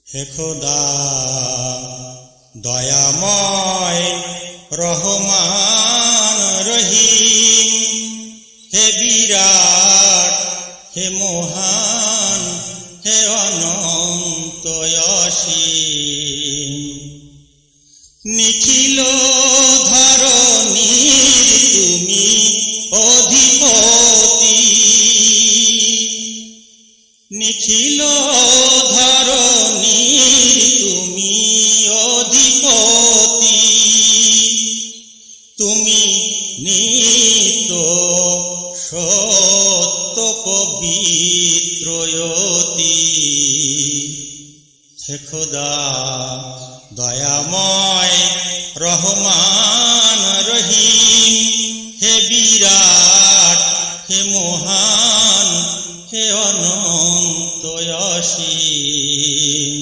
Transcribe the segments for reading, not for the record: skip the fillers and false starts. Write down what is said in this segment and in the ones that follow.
হে খোদা দয়াময় রহমান রহিম, হে বিরাট, হে মহান, হে অনন্ত অসীম। নিখিল ধরণীর তুমি অধিপতি, নিখিল ধরণীর তুমি অধিপতি। তুমি নিত্য সত্য পবিত্রয়তি। হে খোদা দয়াময় রহমান রহিম, হে বিরাট, হে মহান, হে অনন্ত অসীম।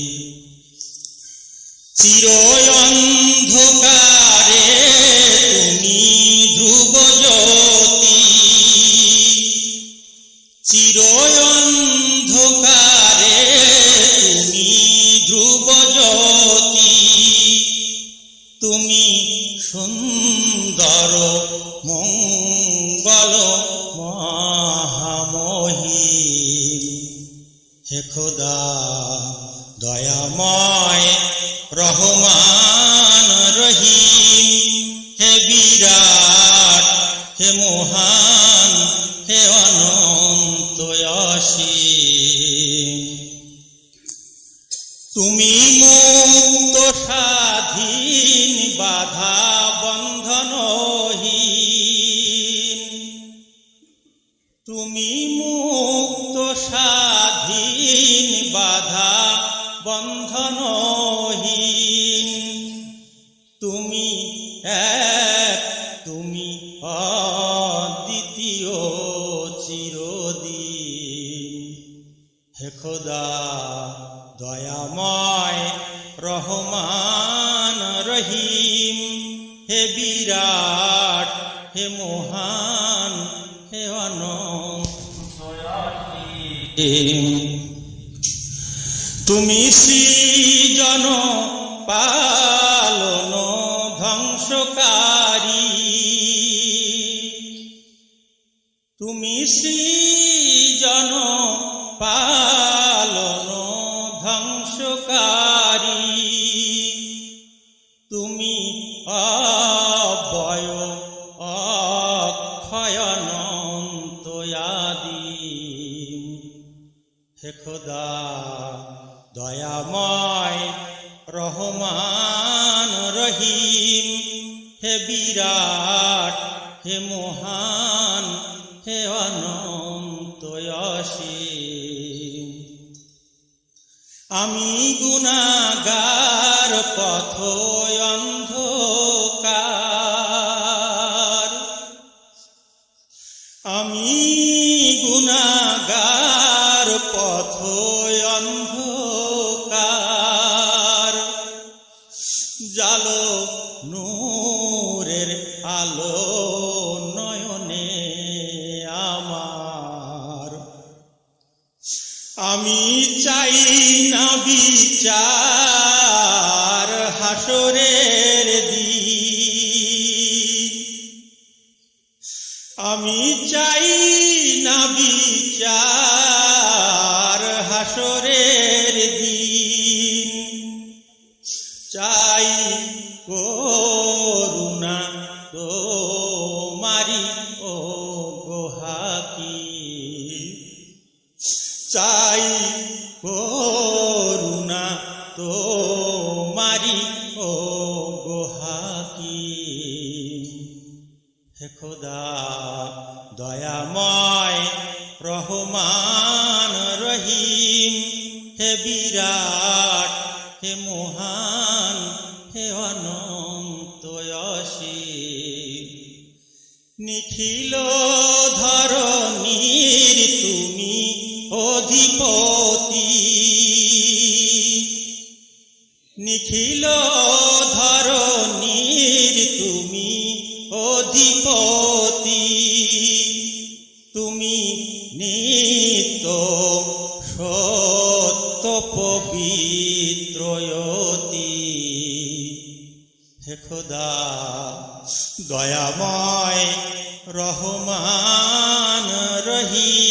চির অন্ধকারে তুমি ধ্রুবজ্যোতি, চির অন্ধকারে তুমি ধ্রুবজ্যোতি। তুমি সুন্দর মঙ্গল মহামহিম। হে খোদা দয়াময় রহমান রহিম, হে বিরাট, হে মহান, হে অনন্ত অসীম। তুমি মুক্ত স্বাধীন বাধা বন্ধনহীন, তুমি মুক্ত স্বাধীন বাধা বন্ধনহীন। তুমি এক, তুমি অদ্বিতীয় চিরদিন। হে খোদা দয়াময় রহমান রহিম, হে বিরাট, হে মহান, হে অনন্ত অসীম। তুমি সৃজন পালন ধ্বংসকারী, তুমি সৃজন পালন ধ্বংসকারী। তুমি অব্যয় অক্ষয় অনন্ত আদিম। হে খোদা দয়াময় রহমান রহিম, হে বিরাট, হে মহান, হে অনন্ত অসীম। আমি গুনাহগার পথ অন্ধকার, আমি গুনাহগার পথ অন্ধকার। জালো নূরের আলো নয়নে আমার, আমি চাই না বিচার হাসরের দিন, আমি চাই না বিচার হাসরের দিন। চাই করুণা তোমারি ও গো হাকিম, চাই করুণা তোমারি ও গো হাকিম। হে খোদা দয়াময় রহমান রহিম, হে বিরাট, হে মহান, হে অনন্ত অসীম। নিখিল ধরণীর তুমি অধিপতি, নিখিল ধরণীর তুমি অধিপতি। তুমি নিত্য সত্য পবিত্র হে খোদা দয়াময় রহমান রহিম।